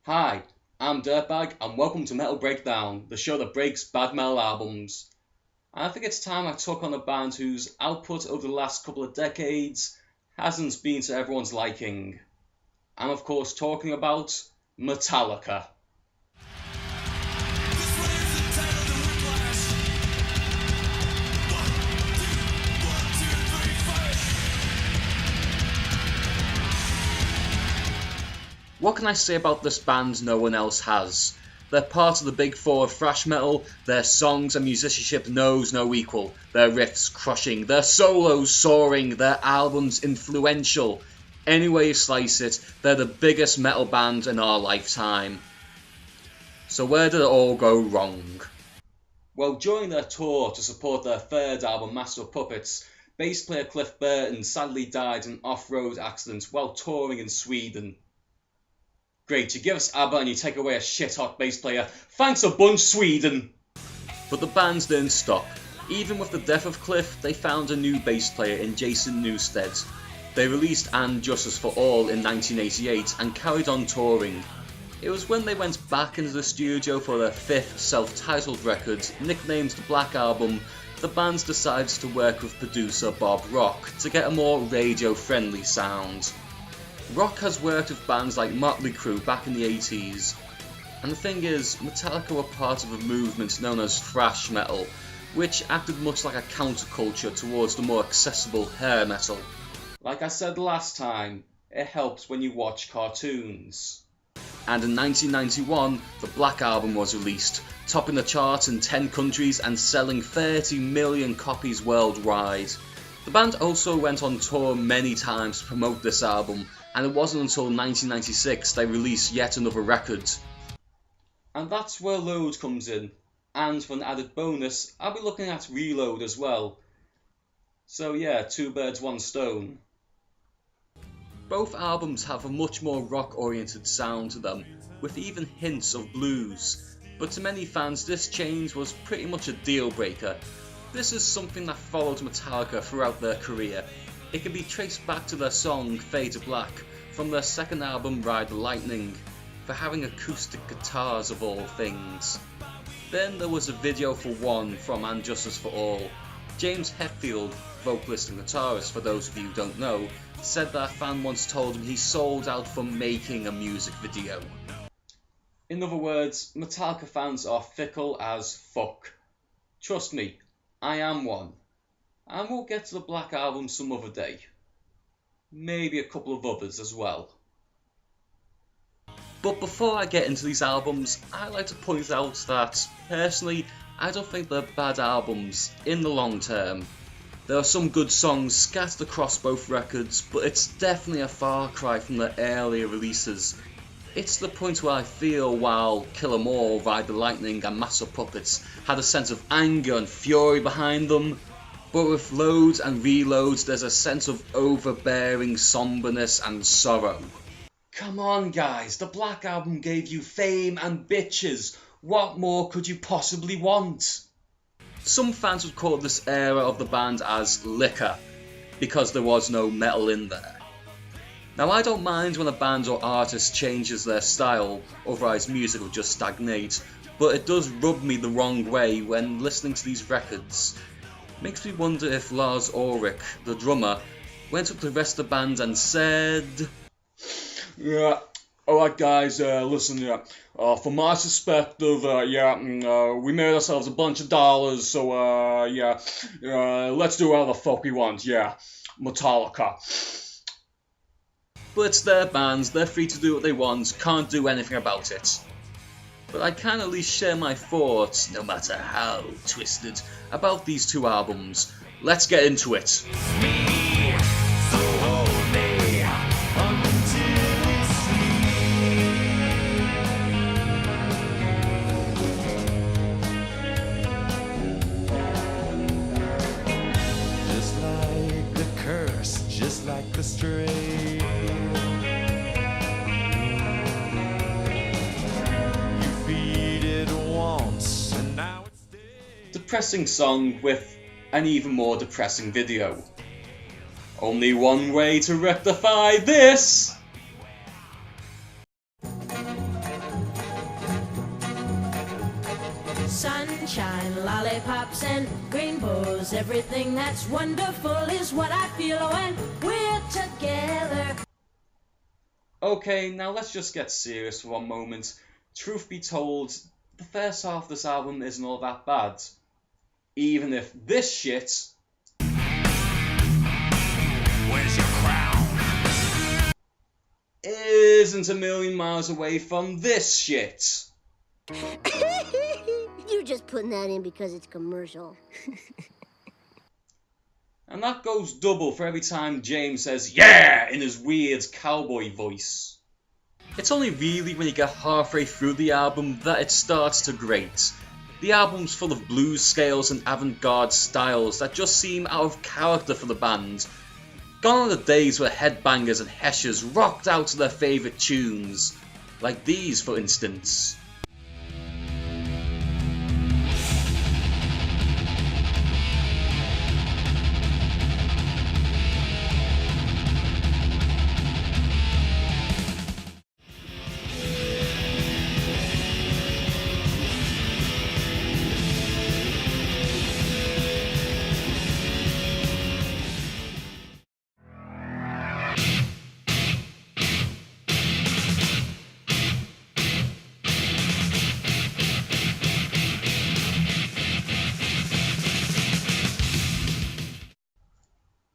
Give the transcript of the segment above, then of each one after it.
Hi, I'm Dirtbag and welcome to Metal Breakdown, the show that breaks bad metal albums. And I think it's time I took on a band whose output over the last couple of decades hasn't been to everyone's liking. I'm of course talking about Metallica. What can I say about this band no one else has? They're part of the big four of thrash metal, their songs and musicianship knows no equal, their riffs crushing, their solos soaring, their albums influential. Any way you slice it, they're the biggest metal band in our lifetime. So where did it all go wrong? Well, during their tour to support their third album, Master of Puppets, bass player Cliff Burton sadly died in an off-road accident while touring in Sweden. Great, you give us ABBA and you take away a shit-hot bass player. Thanks a bunch, Sweden! But the bands didn't stop. Even with the death of Cliff, they found a new bass player in Jason Newsted. They released And Justice for All in 1988 and carried on touring. It was when they went back into the studio for their fifth self-titled record, nicknamed the Black Album, the band decided to work with producer Bob Rock to get a more radio-friendly sound. Rock has worked with bands like Motley Crue back in the 80s, and the thing is, Metallica were part of a movement known as thrash metal, which acted much like a counterculture towards the more accessible hair metal. Like I said last time, it helps when you watch cartoons. And in 1991, the Black Album was released, topping the charts in 10 countries and selling 30 million copies worldwide. The band also went on tour many times to promote this album, and it wasn't until 1996 they released yet another record. And that's where Load comes in, and for an added bonus, I'll be looking at Reload as well. So yeah, two birds, one stone. Both albums have a much more rock-oriented sound to them, with even hints of blues, but to many fans this change was pretty much a deal breaker. This is something that followed Metallica throughout their career. It can be traced back to their song Fade to Black from their second album Ride the Lightning, for having acoustic guitars of all things. Then there was a video for one from And Justice for All. James Hetfield, vocalist and guitarist for those of you who don't know, said that a fan once told him he sold out for making a music video. In other words, Metallica fans are fickle as fuck. Trust me, I am one. And we'll get to the Black Album some other day. Maybe a couple of others as well. But before I get into these albums, I'd like to point out that, personally, I don't think they're bad albums in the long term. There are some good songs scattered across both records, but it's definitely a far cry from their earlier releases. It's the point where I feel while Kill 'Em All, Ride the Lightning and Master of Puppets had a sense of anger and fury behind them, but with Loads and Reloads there's a sense of overbearing somberness and sorrow. Come on guys, the Black Album gave you fame and bitches. What more could you possibly want? Some fans would call this era of the band as liquor, because there was no metal in there. Now I don't mind when a band or artist changes their style, otherwise music will just stagnate, but it does rub me the wrong way when listening to these records. Makes me wonder if Lars Ulrich, the drummer, went up to the rest of the band and said, "Yeah, alright guys, listen, from my perspective, we made ourselves a bunch of dollars, so let's do whatever the fuck we want, Metallica." But it's their bands, they're free to do what they want, can't do anything about it. But I can at least share my thoughts, no matter how twisted, about these two albums. Let's get into it. Just like the curse, just like the stray. You feed it once and now it's dead. Depressing song with an even more depressing video. Only one way to rectify this! Sunshine, lollipops, and rainbows. Everything that's wonderful is what I feel when we're together. Okay, now let's just get serious for one moment. Truth be told, the first half of this album isn't all that bad. Even if this shit Where's your crown? isn't a million miles away from this shit. You're just putting that in because it's commercial. And that goes double for every time James says "yeah" in his weird cowboy voice. It's only really when you get halfway through the album that it starts to grate. The album's full of blues scales and avant-garde styles that just seem out of character for the band. Gone are the days where headbangers and heshers rocked out to their favourite tunes. Like these, for instance.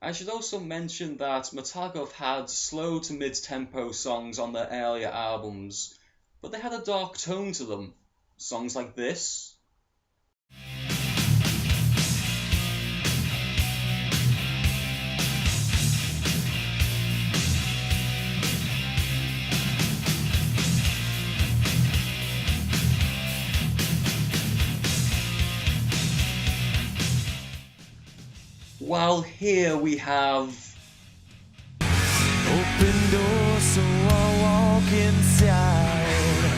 I should also mention that Metallica have had slow to mid-tempo songs on their earlier albums, but they had a dark tone to them. Songs like this. While here we have Open door so I walk inside.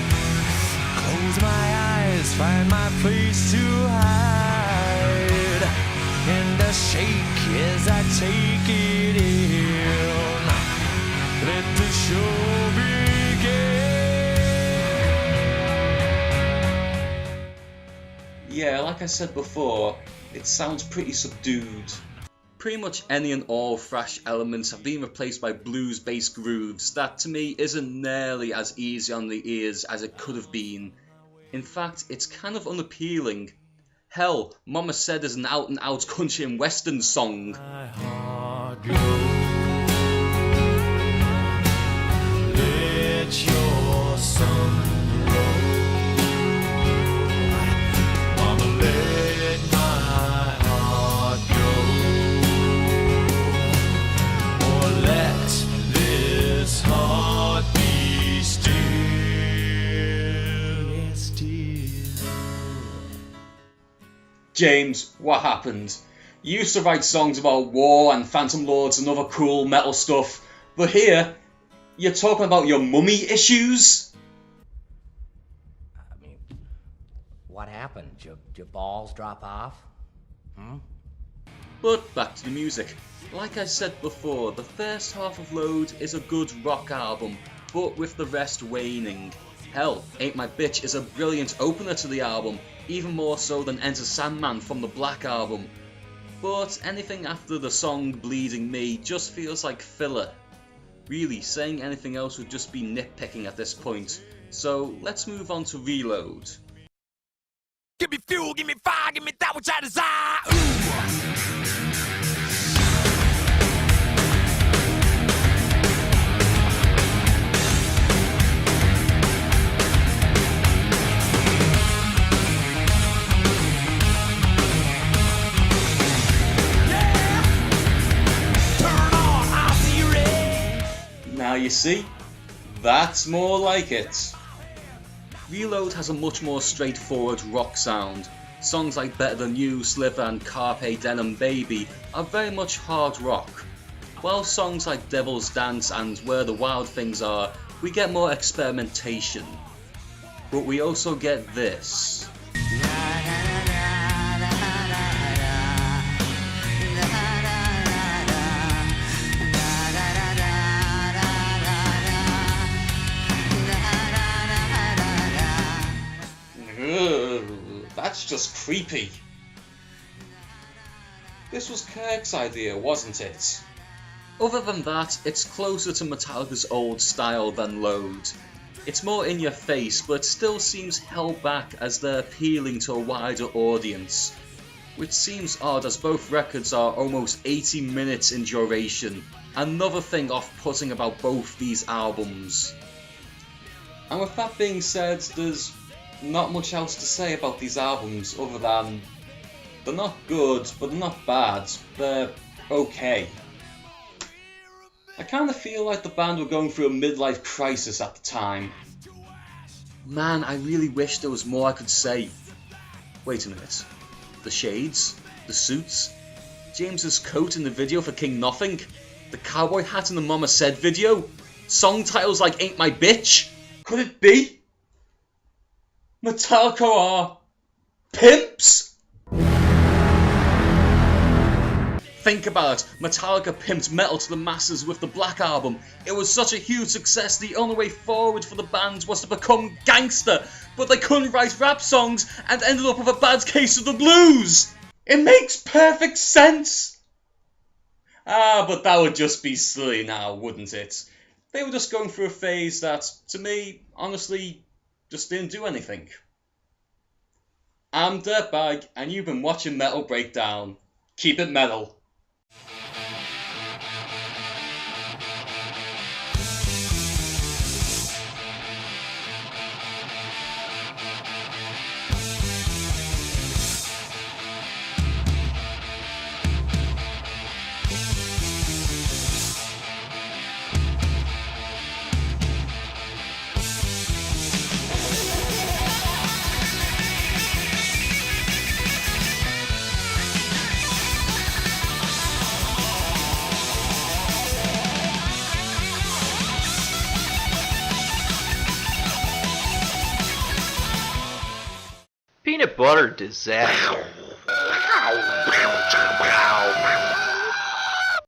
Close my eyes, find my place to hide. And I shake as I take it in. Let the show begin. yeah, like I said before, it sounds pretty subdued. Pretty much any and all thrash elements have been replaced by blues-based grooves that to me isn't nearly as easy on the ears as it could have been. In fact, it's kind of unappealing. Hell, Mama Said is an out-and-out country and western song. My heart go. Let your sun grow. Mama, let my heart go. Or let this heart be still. Yes, still. James, what happened? You used to write songs about war and Phantom Lords and other cool metal stuff, but here, you're talking about your mummy issues? I mean, what happened? Did your balls drop off? But back to the music. Like I said before, the first half of Load is a good rock album, but with the rest waning. Hell, Ain't My Bitch is a brilliant opener to the album, even more so than Enter Sandman from the Black Album. But anything after the song Bleeding Me just feels like filler. Really, saying anything else would just be nitpicking at this point. So let's move on to Reload. Give me fuel, give me fire, give me that which I desire. Now you see, that's more like it. Reload has a much more straightforward rock sound. Songs like Better Than You, Sliver and Carpe Denim Baby are very much hard rock. While songs like Devil's Dance and Where the Wild Things Are, we get more experimentation. But we also get this. That's just creepy. This was Kirk's idea, wasn't it? Other than that, it's closer to Metallica's old style than Load. It's more in your face, but it still seems held back as they're appealing to a wider audience. Which seems odd as both records are almost 80 minutes in duration. Another thing off-putting about both these albums. And with that being said, there's not much else to say about these albums other than they're not good, but they're not bad. They're okay. I kind of feel like the band were going through a midlife crisis at the time. Man, I really wish there was more I could say. Wait a minute. The shades? The suits? James's coat in the video for King Nothing? The cowboy hat in the Mama Said video? Song titles like Ain't My Bitch? Could it be? Metallica are pimps? Think about it, Metallica pimped metal to the masses with the Black Album. It was such a huge success, the only way forward for the band was to become gangster, but they couldn't write rap songs and ended up with a bad case of the blues. It makes perfect sense. But that would just be silly now, wouldn't it? They were just going through a phase that, to me, honestly, just didn't do anything. I'm Dirtbag, and you've been watching Metal Breakdown. Keep it metal. Peanut butter disaster.